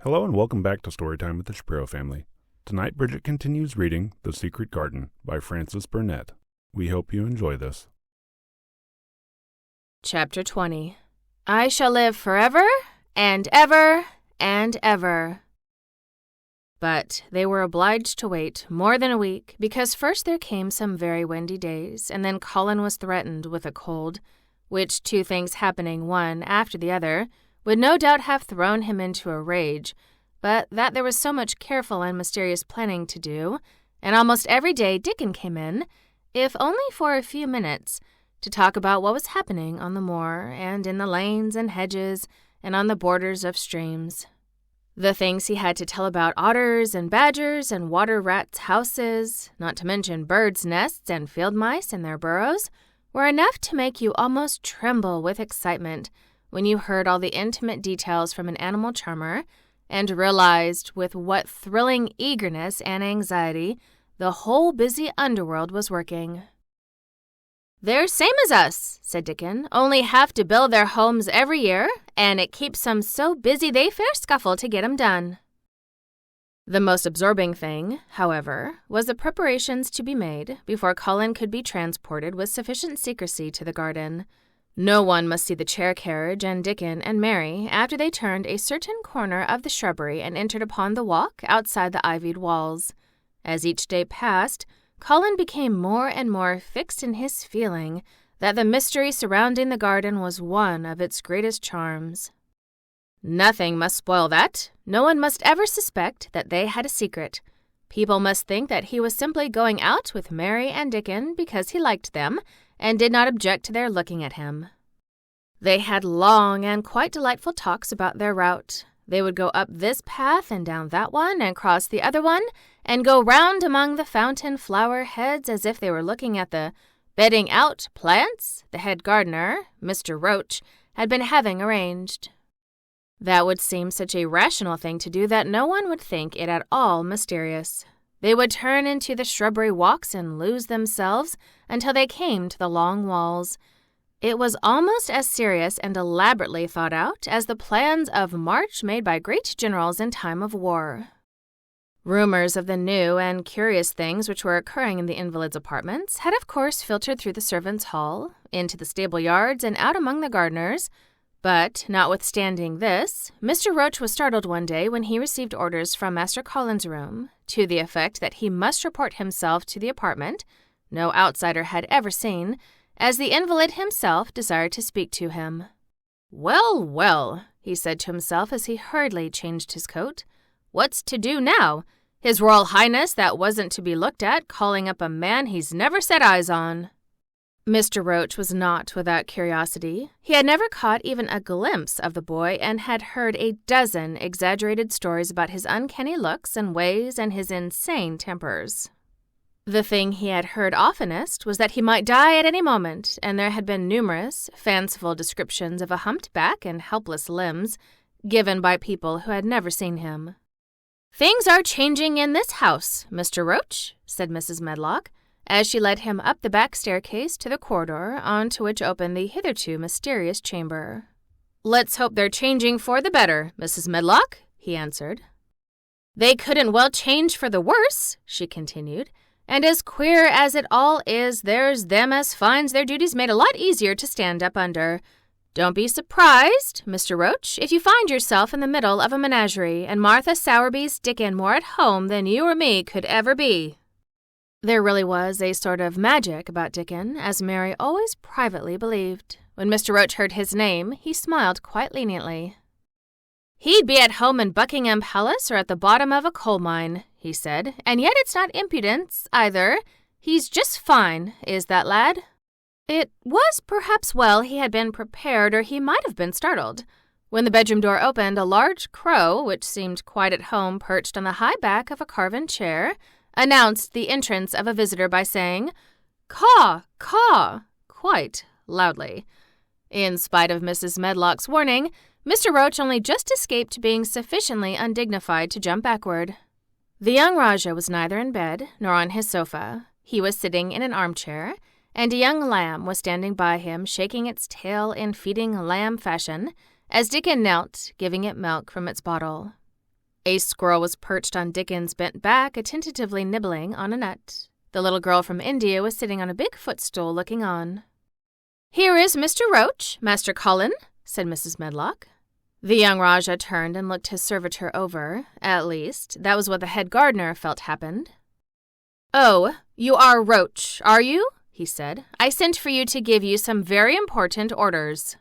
Hello and welcome back to Storytime with the Shapiro family. Tonight, Bridget continues reading The Secret Garden by Frances Burnett. We hope you enjoy this. Chapter 20. I shall live forever and ever and ever. But they were obliged to wait more than a week, because first there came some very windy days, and then Colin was threatened with a cold, which two things happening one after the other would no doubt have thrown him into a rage, but that there was so much careful and mysterious planning to do, and almost every day Dickon came in, if only for a few minutes, to talk about what was happening on the moor and in the lanes and hedges and on the borders of streams. The things he had to tell about otters and badgers and water rats' houses, not to mention birds' nests and field mice and their burrows, were enough to make you almost tremble with excitement when you heard all the intimate details from an animal charmer and realized with what thrilling eagerness and anxiety the whole busy underworld was working. "They're same as us," said Dickon, "only have to build their homes every year, and it keeps them so busy they fair scuffle to get 'em done." The most absorbing thing, however, was the preparations to be made before Colin could be transported with sufficient secrecy to the garden. No one must see the chair carriage and Dickon and Mary after they turned a certain corner of the shrubbery and entered upon the walk outside the ivied walls. As each day passed, Colin became more and more fixed in his feeling that the mystery surrounding the garden was one of its greatest charms. Nothing must spoil that. No one must ever suspect that they had a secret. People must think that he was simply going out with Mary and Dickon because he liked them and did not object to their looking at him. They had long and quite delightful talks about their route. They would go up this path and down that one and cross the other one and go round among the fountain flower heads as if they were looking at the bedding out plants the head gardener, Mr. Roach, had been having arranged. That would seem such a rational thing to do that no one would think it at all mysterious. They would turn into the shrubbery walks and lose themselves until they came to the long walls. It was almost as serious and elaborately thought out as the plans of march made by great generals in time of war. Rumors of the new and curious things which were occurring in the invalids' apartments had of course filtered through the servants' hall, into the stable yards, and out among the gardeners. But, notwithstanding this, Mr. Roach was startled one day when he received orders from Master Colin's room, to the effect that he must report himself to the apartment, no outsider had ever seen, as the invalid himself desired to speak to him. "Well, well," he said to himself as he hurriedly changed his coat, "what's to do now? His Royal Highness that wasn't to be looked at calling up a man he's never set eyes on." Mr. Roach was not without curiosity. He had never caught even a glimpse of the boy and had heard a dozen exaggerated stories about his uncanny looks and ways and his insane tempers. The thing he had heard oftenest was that he might die at any moment, and there had been numerous, fanciful descriptions of a humped back and helpless limbs given by people who had never seen him. "Things are changing in this house, Mr. Roach," said Mrs. Medlock, as she led him up the back staircase to the corridor on to which opened the hitherto mysterious chamber. "Let's hope they're changing for the better, Mrs. Medlock," he answered. "They couldn't well change for the worse," she continued, "and as queer as it all is, there's them as finds their duties made a lot easier to stand up under. Don't be surprised, Mr. Roach, if you find yourself in the middle of a menagerie and Martha Sowerby's Dickon more at home than you or me could ever be." There really was a sort of magic about Dickon, as Mary always privately believed. When Mr. Roach heard his name, he smiled quite leniently. "He'd be at home in Buckingham Palace or at the bottom of a coal mine," he said, "and yet it's not impudence, either. He's just fine, is that lad." It was perhaps well he had been prepared, or he might have been startled. When the bedroom door opened, a large crow, which seemed quite at home perched on the high back of a carven chair, announced the entrance of a visitor by saying, "Caw, caw," quite loudly. In spite of Mrs. Medlock's warning, Mr. Roach only just escaped being sufficiently undignified to jump backward. The young Rajah was neither in bed nor on his sofa. He was sitting in an armchair, and a young lamb was standing by him, shaking its tail in feeding lamb fashion, as Dickon knelt, giving it milk from its bottle. A squirrel was perched on Dickon's bent back, attentively nibbling on a nut. The little girl from India was sitting on a big footstool looking on. "Here is Mr. Roach, Master Colin," said Mrs. Medlock. The young Rajah turned and looked his servitor over. At least, that was what the head gardener felt happened. "Oh, you are Roach, are you?" he said. "I sent for you to give you some very important orders."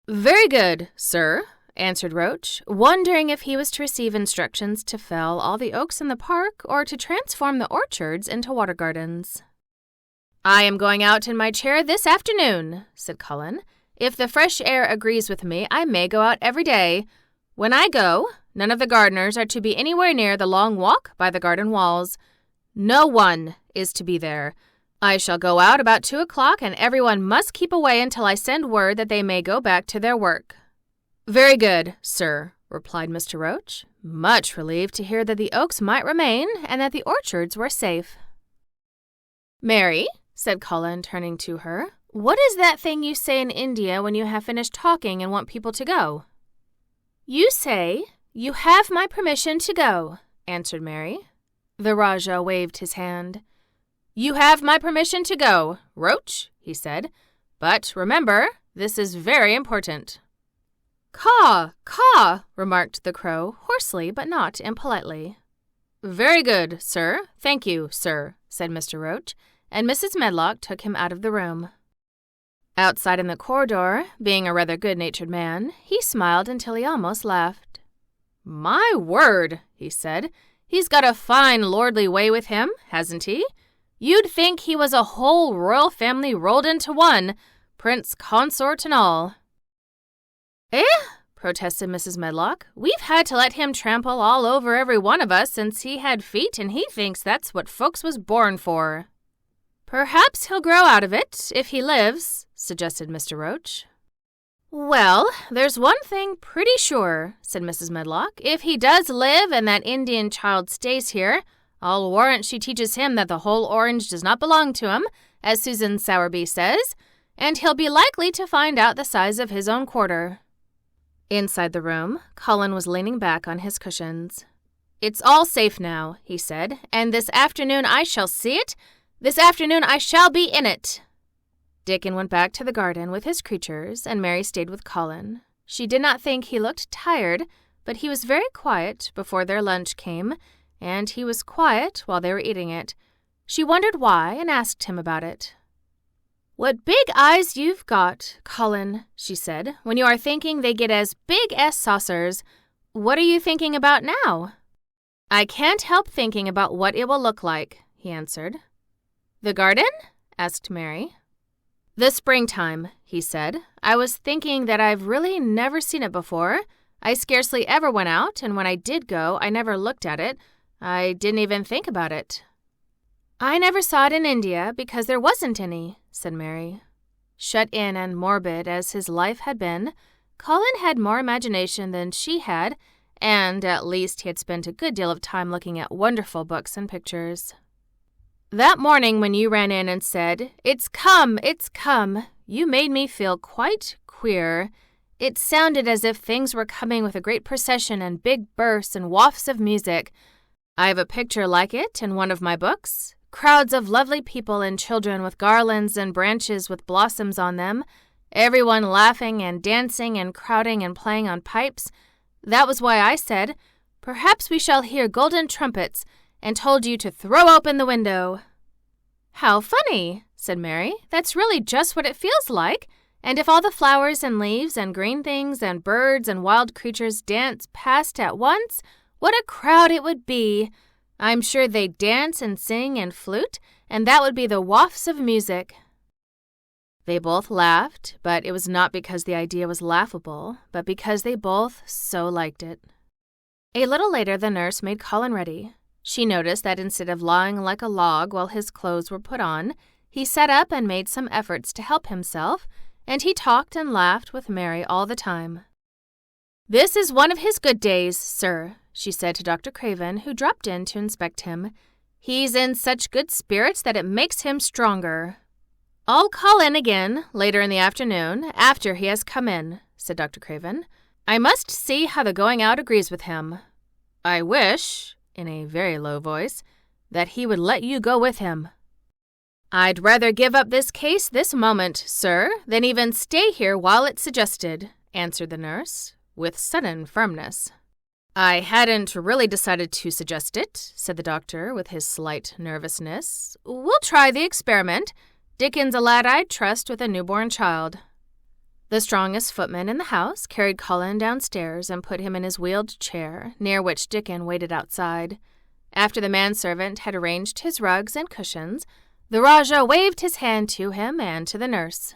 "Very good, sir," answered Roach, wondering if he was to receive instructions to fell all the oaks in the park or to transform the orchards into water gardens. "I am going out in my chair this afternoon," said Colin. "If the fresh air agrees with me, I may go out every day. When I go, none of the gardeners are to be anywhere near the long walk by the garden walls. No one is to be there. I shall go out about 2 o'clock, and everyone must keep away until I send word that they may go back to their work." "Very good, sir," replied Mr. Roach, much relieved to hear that the oaks might remain and that the orchards were safe. "Mary," said Colin, turning to her, "what is that thing you say in India when you have finished talking and want people to go?" "You say, 'You have my permission to go,'" answered Mary. The Rajah waved his hand. "You have my permission to go, Roach," he said. "But remember, this is very important." "Caw, caw," remarked the crow, hoarsely but not impolitely. "Very good, sir. Thank you, sir," said Mr. Roach, and Mrs. Medlock took him out of the room. Outside in the corridor, being a rather good-natured man, he smiled until he almost laughed. "My word," he said, "he's got a fine lordly way with him, hasn't he? You'd think he was a whole royal family rolled into one, prince consort and all." "Eh?" protested Mrs. Medlock. "We've had to let him trample all over every one of us since he had feet, and he thinks that's what folks was born for." "Perhaps he'll grow out of it, if he lives," suggested Mr. Roach. "Well, there's one thing pretty sure," said Mrs. Medlock. "If he does live and that Indian child stays here, I'll warrant she teaches him that the whole orange does not belong to him, as Susan Sowerby says, and he'll be likely to find out the size of his own quarter." Inside the room, Colin was leaning back on his cushions. "It's all safe now," he said, "and this afternoon I shall see it. This afternoon I shall be in it." Dickon went back to the garden with his creatures, and Mary stayed with Colin. She did not think he looked tired, but he was very quiet before their lunch came, and he was quiet while they were eating it. She wondered why and asked him about it. "What big eyes you've got, Colin," she said, "when you are thinking they get as big as saucers. What are you thinking about now?" "I can't help thinking about what it will look like," he answered. "The garden?" asked Mary. "The springtime," he said. "I was thinking that I've really never seen it before. I scarcely ever went out, and when I did go, I never looked at it. I didn't even think about it." "I never saw it in India because there wasn't any," said Mary. Shut in and morbid as his life had been, Colin had more imagination than she had, and at least he had spent a good deal of time looking at wonderful books and pictures. "That morning when you ran in and said, 'It's come, it's come,' you made me feel quite queer. It sounded as if things were coming with a great procession and big bursts and wafts of music. I have a picture like it in one of my books. Crowds of lovely people and children with garlands and branches with blossoms on them, everyone laughing and dancing and crowding and playing on pipes. That was why I said, 'Perhaps we shall hear golden trumpets,' and told you to throw open the window." "How funny," said Mary. "That's really just what it feels like. And if all the flowers and leaves and green things and birds and wild creatures dance past at once, what a crowd it would be. I'm sure they'd dance and sing and flute, and that would be the wafts of music." They both laughed, but it was not because the idea was laughable, but because they both so liked it. A little later, the nurse made Colin ready. She noticed that instead of lying like a log while his clothes were put on, he sat up and made some efforts to help himself, and he talked and laughed with Mary all the time. "This is one of his good days, sir," she said to Dr. Craven, who dropped in to inspect him. "He's in such good spirits that it makes him stronger." "I'll call in again later in the afternoon, after he has come in," said Dr. Craven. "I must see how the going out agrees with him." I wish, in a very low voice, that he would let you go with him. I'd rather give up this case this moment, sir, than even stay here while it's suggested, answered the nurse, with sudden firmness. I hadn't really decided to suggest it, said the doctor with his slight nervousness. We'll try the experiment. Dickon's a lad I'd trust with a newborn child. The strongest footman in the house carried Colin downstairs and put him in his wheeled chair, near which Dickon waited outside. After the manservant had arranged his rugs and cushions, the Rajah waved his hand to him and to the nurse.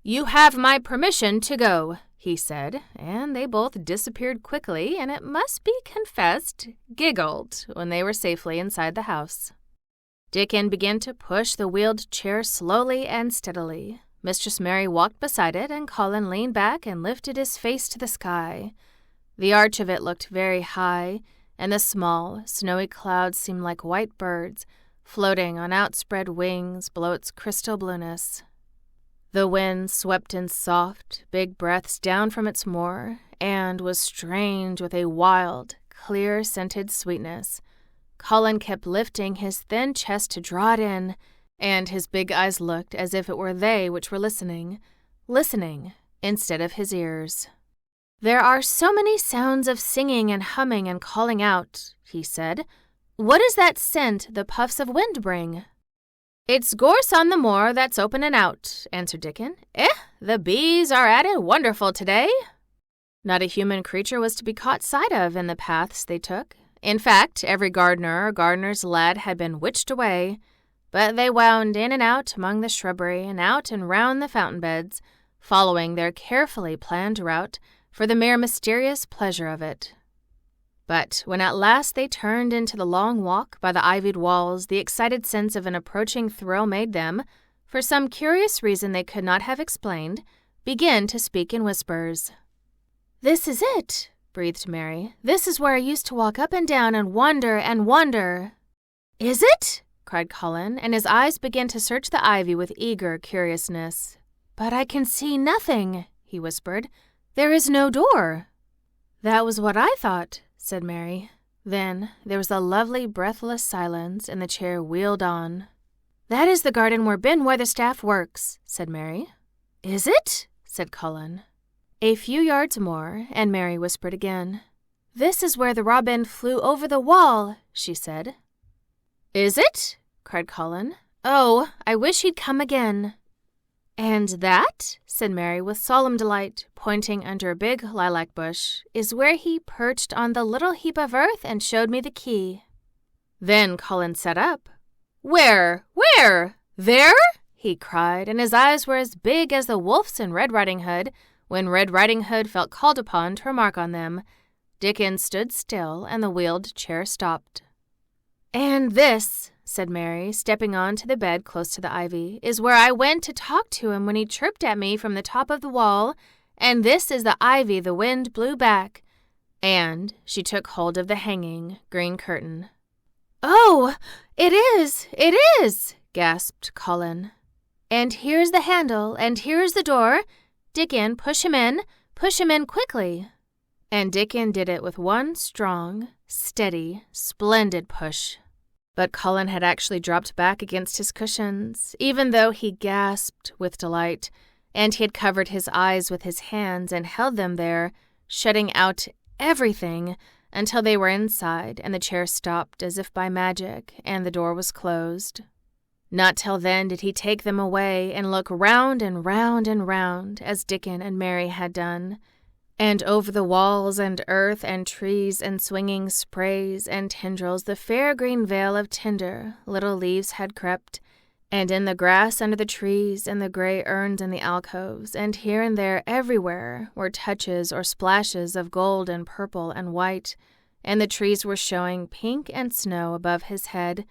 You have my permission to go, he said, and they both disappeared quickly, and it must be confessed, giggled when they were safely inside the house. Dickon began to push the wheeled chair slowly and steadily. Mistress Mary walked beside it, and Colin leaned back and lifted his face to the sky. The arch of it looked very high, and the small, snowy clouds seemed like white birds, floating on outspread wings below its crystal blueness. The wind swept in soft, big breaths down from its moor, and was strange with a wild, clear-scented sweetness. Colin kept lifting his thin chest to draw it in, and his big eyes looked as if it were they which were listening instead of his ears. There are so many sounds of singing and humming and calling out, he said. What is that scent the puffs of wind bring? It's gorse on the moor that's open and out, answered Dickon. The bees are at it wonderful today. Not a human creature was to be caught sight of in the paths they took. In fact, every gardener or gardener's lad had been witched away, but they wound in and out among the shrubbery and out and round the fountain beds, following their carefully planned route for the mere mysterious pleasure of it. But when at last they turned into the long walk by the ivied walls, the excited sense of an approaching thrill made them, for some curious reason they could not have explained, begin to speak in whispers. This is it, breathed Mary. This is where I used to walk up and down and wonder and wonder. Is it? Cried Colin, and his eyes began to search the ivy with eager curiousness. But I can see nothing, he whispered. There is no door. That was what I thought, said Mary. Then there was a lovely breathless silence, and the chair wheeled on. That is the garden where Ben Weatherstaff works, said Mary. Is it? Said Colin. A few yards more, and Mary whispered again. This is where the robin flew over the wall, she said. Is it? Cried Colin. Oh, I wish he'd come again. And that, said Mary with solemn delight, pointing under a big lilac bush, is where he perched on the little heap of earth and showed me the key. Then Colin sat up. Where? There? He cried, and his eyes were as big as the wolf's in Red Riding Hood, when Red Riding Hood felt called upon to remark on them. Dickon stood still, and the wheeled chair stopped. And this, said Mary, stepping on to the bed close to the ivy, is where I went to talk to him when he chirped at me from the top of the wall, and this is the ivy the wind blew back. And she took hold of the hanging green curtain. Oh, it is, gasped Colin. And here's the handle, and here's the door. Dickon, push him in quickly. And Dickon did it with one strong, steady, splendid push. But Colin had actually dropped back against his cushions, even though he gasped with delight, and he had covered his eyes with his hands and held them there, shutting out everything until they were inside and the chair stopped as if by magic and the door was closed. Not till then did he take them away and look round and round and round, as Dickon and Mary had done, and over the walls and earth and trees and swinging sprays and tendrils the fair green veil of tender little leaves had crept, and in the grass under the trees and the gray urns in the alcoves, and here and there everywhere were touches or splashes of gold and purple and white, and the trees were showing pink and snow above his head,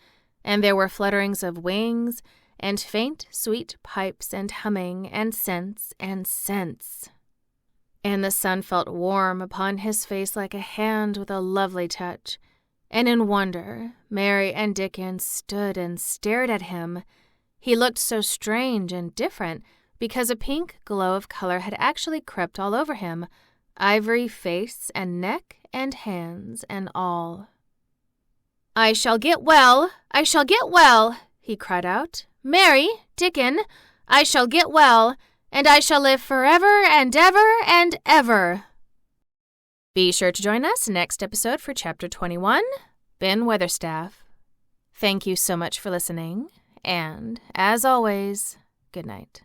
and there were flutterings of wings, and faint, sweet pipes, and humming, and scents, and scents. And the sun felt warm upon his face like a hand with a lovely touch, and in wonder, Mary and Dickon stood and stared at him. He looked so strange and different, because a pink glow of color had actually crept all over him, ivory face and neck and hands and all. "I shall get well, I shall get well," he cried out. "Mary, Dickon, I shall get well, and I shall live forever and ever and ever." Be sure to join us next episode for Chapter 21, Ben Weatherstaff. Thank you so much for listening, and, as always, good night.